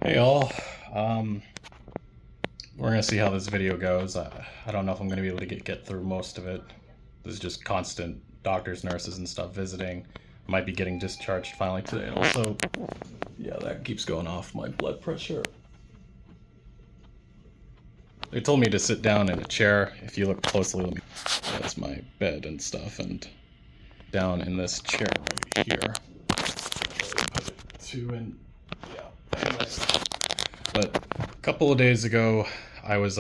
Hey all, we're gonna see how this video goes. I don't know if I'm gonna be able to get through most of it. This is just constant doctors, nurses, and stuff visiting. Might be getting discharged finally today. And also, yeah, that keeps going off my blood pressure. They told me to sit down in a chair. If you look closely, that's my bed and stuff, and down in this chair right here. Put it two and yeah. Anyways. But a couple of days ago, I was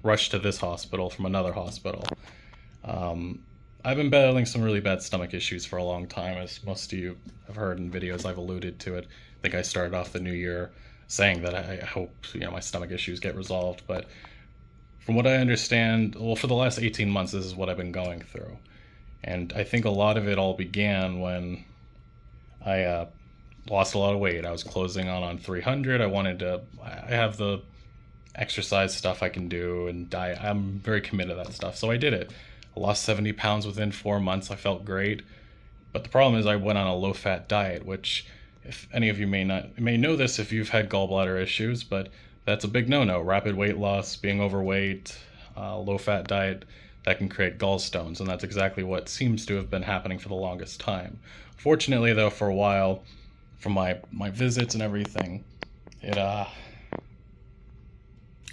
rushed to this hospital from another hospital. I've been battling some really bad stomach issues for a long time, as most of you have heard in videos. I've alluded to it. I think I started off the new year saying that I hope my stomach issues get resolved. But from what I understand, well, for the last 18 months, this is what I've been going through, and I think a lot of it all began when I lost a lot of weight. I was closing on 300. I have the exercise stuff I can do and diet. I'm very committed to that stuff. So I did it. I lost 70 pounds within 4 months. I felt great. But the problem is I went on a low fat diet, which if any of you may know this if you've had gallbladder issues, but that's a big no-no. Rapid weight loss, being overweight, low fat diet, that can create gallstones, and that's exactly what seems to have been happening for the longest time. Fortunately though, for a while, from my visits and everything, it got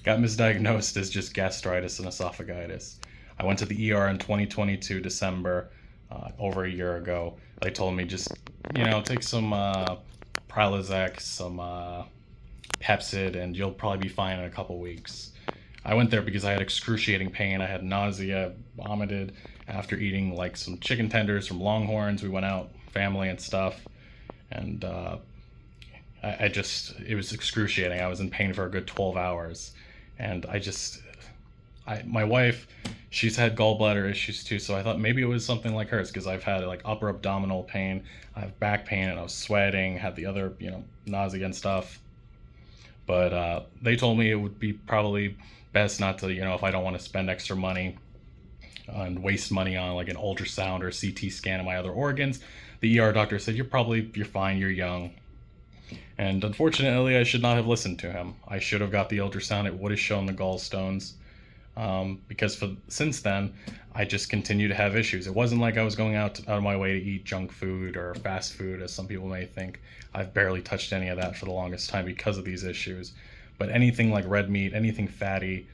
misdiagnosed as just gastritis and esophagitis. I went to the ER in 2022 December, over a year ago. They told me just take some Prilosec, some Pepsid, and you'll probably be fine in a couple weeks. I went there because I had excruciating pain. I had nausea, vomited after eating like some chicken tenders from Longhorns. We went out, family and stuff, and it was excruciating. I was in pain for a good 12 hours. And my wife, she's had gallbladder issues too, so I thought maybe it was something like hers, because I've had like upper abdominal pain, I have back pain, and I was sweating, had the other, nausea and stuff. But they told me it would be probably best not to, if I don't want to spend extra money and waste money on like an ultrasound or CT scan of my other organs. The ER doctor said, you're fine, you're young. And unfortunately, I should not have listened to him. I should have got the ultrasound. It would have shown the gallstones. Because since then, I just continue to have issues. It wasn't like I was going out of my way to eat junk food or fast food, as some people may think. I've barely touched any of that for the longest time because of these issues. But anything like red meat, anything fatty,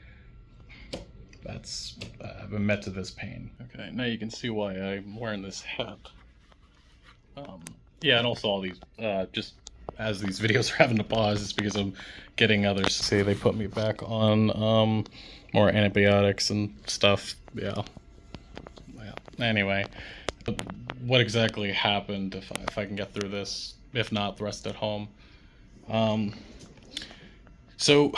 I've been met to this pain. Okay, now you can see why I'm wearing this hat. Yeah, and also all these, just as these videos are having to pause, it's because I'm getting others. Say they put me back on more antibiotics and stuff. Yeah. Anyway, what exactly happened? If I can get through this, if not, the rest at home. So,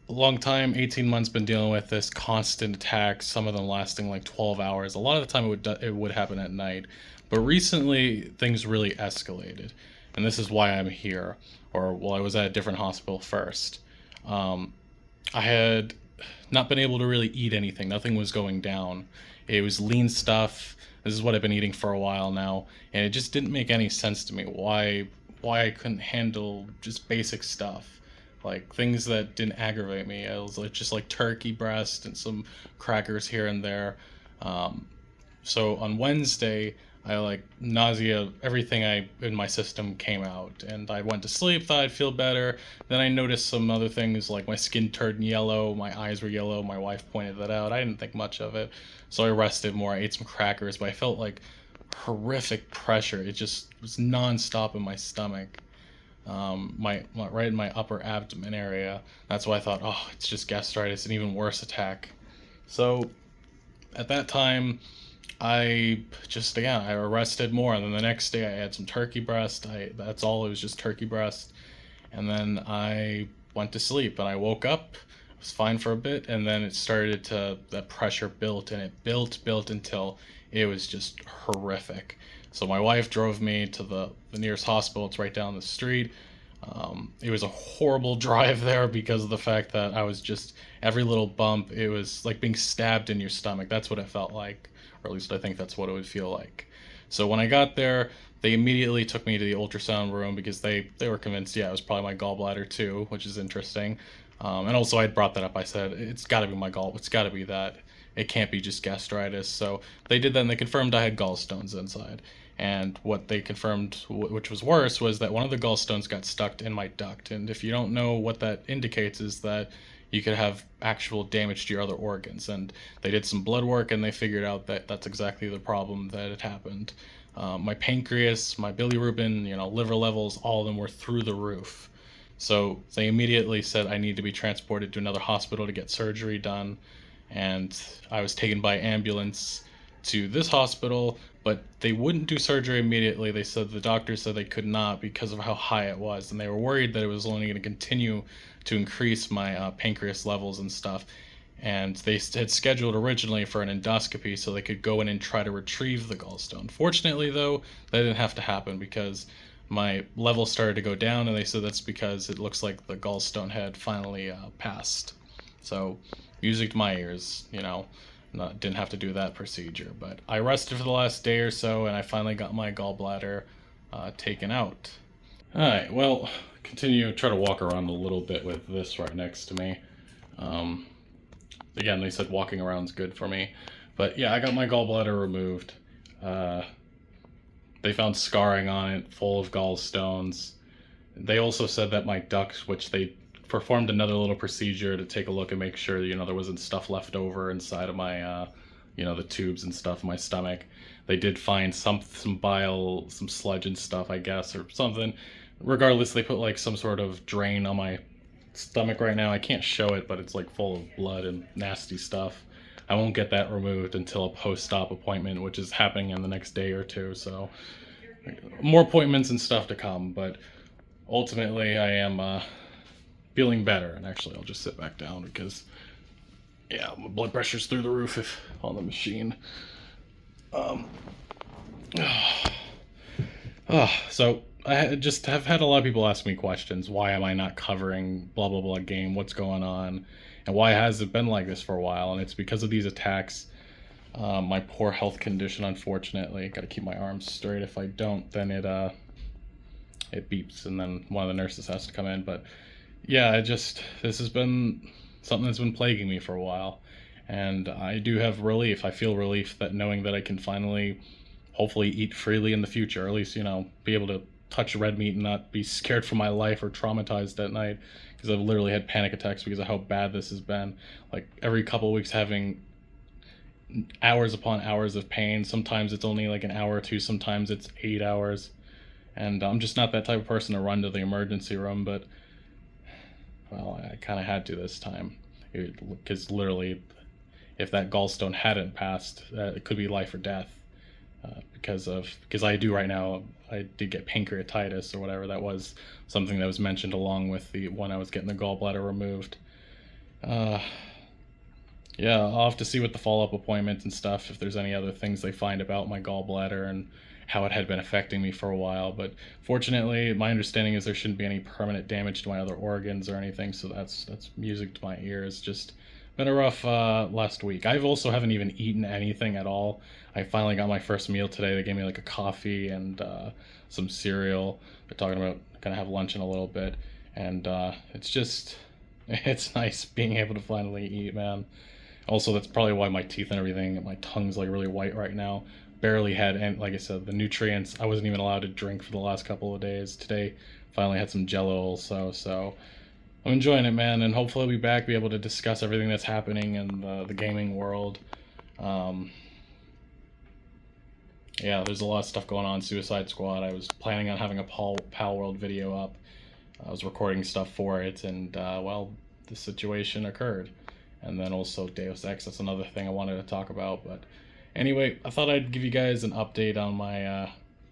a long time, 18 months, been dealing with this constant attacks. Some of them lasting like 12 hours. A lot of the time, it would happen at night. But recently, things really escalated. And this is why I'm here, I was at a different hospital first. I had not been able to really eat anything. Nothing was going down. It was lean stuff. This is what I've been eating for a while now, and it just didn't make any sense to me why I couldn't handle just basic stuff, like things that didn't aggravate me. It was like just like turkey breast and some crackers here and there. So on Wednesday, I like nausea, everything in my system came out, and I went to sleep, thought I'd feel better. Then I noticed some other things, like my skin turned yellow, my eyes were yellow. My wife pointed that out. I didn't think much of it, so I rested more. I ate some crackers, but I felt like horrific pressure. It just was nonstop in my stomach, right in my upper abdomen area. That's why I thought, oh, it's just gastritis, an even worse attack. So at that time, I rested more, and then the next day I had some turkey breast. That's all, it was just turkey breast. And then I went to sleep, and I woke up, I was fine for a bit, and then that pressure built, and it built until it was just horrific. So my wife drove me to the nearest hospital. It's right down the street. It was a horrible drive there because of the fact that I was just, every little bump, it was like being stabbed in your stomach. That's what it felt like, or at least I think that's what it would feel like. So when I got there, they immediately took me to the ultrasound room because they were convinced, yeah, it was probably my gallbladder too, which is interesting. And also I'd brought that up. I said, it's got to be my it's got to be that. It can't be just gastritis. So they did that, and they confirmed I had gallstones inside. And what they confirmed, which was worse, was that one of the gallstones got stuck in my duct. And if you don't know what that indicates, is that you could have actual damage to your other organs. And they did some blood work, and they figured out that that's exactly the problem that had happened. My pancreas, my bilirubin, liver levels, all of them were through the roof. So they immediately said I need to be transported to another hospital to get surgery done. And I was taken by ambulance to this hospital, but they wouldn't do surgery immediately. They said the doctor said they could not because of how high it was, and they were worried that it was only going to continue to increase my pancreas levels and stuff. And they had scheduled originally for an endoscopy so they could go in and try to retrieve the gallstone. Fortunately, though, that didn't have to happen because my levels started to go down, and they said that's because it looks like the gallstone had finally passed. So, music to my ears, didn't have to do that procedure. But I rested for the last day or so, and I finally got my gallbladder taken out. Alright, well, try to walk around a little bit with this right next to me. Again, they said walking around is good for me. But yeah, I got my gallbladder removed. They found scarring on it, full of gallstones. They also said that my ducts, which they performed another little procedure to take a look and make sure, there wasn't stuff left over inside of my, the tubes and stuff in my stomach. They did find some bile, some sludge and stuff, I guess, or something. Regardless, they put like some sort of drain on my stomach right now. I can't show it, but it's like full of blood and nasty stuff. I won't get that removed until a post-op appointment, which is happening in the next day or two. So more appointments and stuff to come, but ultimately I am feeling better. And actually I'll just sit back down because yeah, my blood pressure's through the roof if on the machine. So I just have had a lot of people ask me questions. Why am I not covering blah blah blah game? What's going on? And why has it been like this for a while? And it's because of these attacks. My poor health condition, unfortunately. Got to keep my arms straight. If I don't, then it beeps, and then one of the nurses has to come in. But yeah, this has been something that's been plaguing me for a while, and I do have relief. I feel relief that knowing that I can finally, hopefully, eat freely in the future, or at least be able to touch red meat and not be scared for my life or traumatized at night, because I've literally had panic attacks because of how bad this has been. Like every couple of weeks having hours upon hours of pain. Sometimes it's only like an hour or two, sometimes it's 8 hours, and I'm just not that type of person to run to the emergency room, but well, I kind of had to this time, because literally if that gallstone hadn't passed, it could be life or death. Because I do right now, I did get pancreatitis or whatever. That was something that was mentioned along with the when I was getting the gallbladder removed. Yeah, I'll have to see with the follow-up appointments and stuff if there's any other things they find about my gallbladder and how it had been affecting me for a while. But fortunately, my understanding is there shouldn't be any permanent damage to my other organs or anything, so that's music to my ears. Just been a rough last week. I also haven't even eaten anything at all. I finally got my first meal today. They gave me like a coffee and some cereal. They're talking about gonna have lunch in a little bit, and it's nice being able to finally eat, man. Also, that's probably why my teeth and everything, my tongue's like really white right now. Barely had, and like I said, the nutrients, I wasn't even allowed to drink for the last couple of days. Today, finally had some Jello also, so I'm enjoying it, man, and hopefully I'll be back, be able to discuss everything that's happening in the gaming world. Yeah, there's a lot of stuff going on. Suicide Squad, I was planning on having a Pal World video up. I was recording stuff for it, and, well, the situation occurred. And then also Deus Ex, that's another thing I wanted to talk about. But anyway, I thought I'd give you guys an update on my,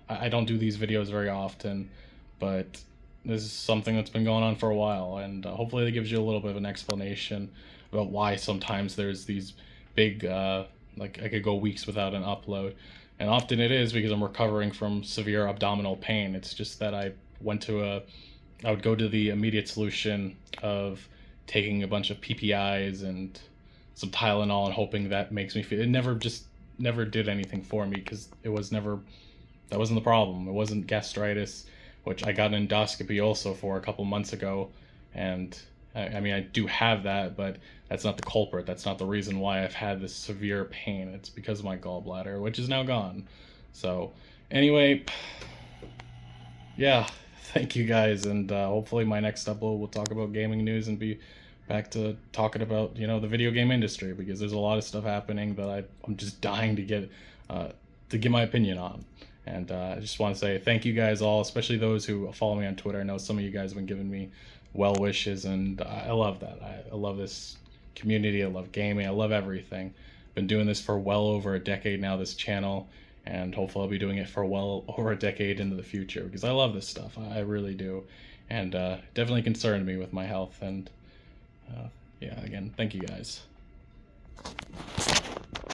I don't do these videos very often, but this is something that's been going on for a while, and hopefully it gives you a little bit of an explanation about why sometimes there's these big, like I could go weeks without an upload. And often it is because I'm recovering from severe abdominal pain. It's just that I would go to the immediate solution of taking a bunch of PPIs and some Tylenol and hoping that makes me feel. It never did anything for me because it was never That wasn't the problem. It wasn't gastritis, which I got an endoscopy also for a couple months ago, and I mean I do have that, but that's not the culprit. That's not the reason why I've had this severe pain. It's because of my gallbladder, which is now gone. So anyway, yeah, thank you guys, and hopefully my next upload will talk about gaming news and be back to talking about, you know, the video game industry, because there's a lot of stuff happening that I'm just dying to get my opinion on. And I just want to say thank you guys all, especially those who follow me on Twitter. I know some of you guys have been giving me well wishes, and I love that. I love this community. I love gaming. I love everything. Been doing this for well over a decade now, this channel, and hopefully I'll be doing it for well over a decade into the future, because I love this stuff. I really do. And definitely concerned me with my health. And yeah, again, thank you guys.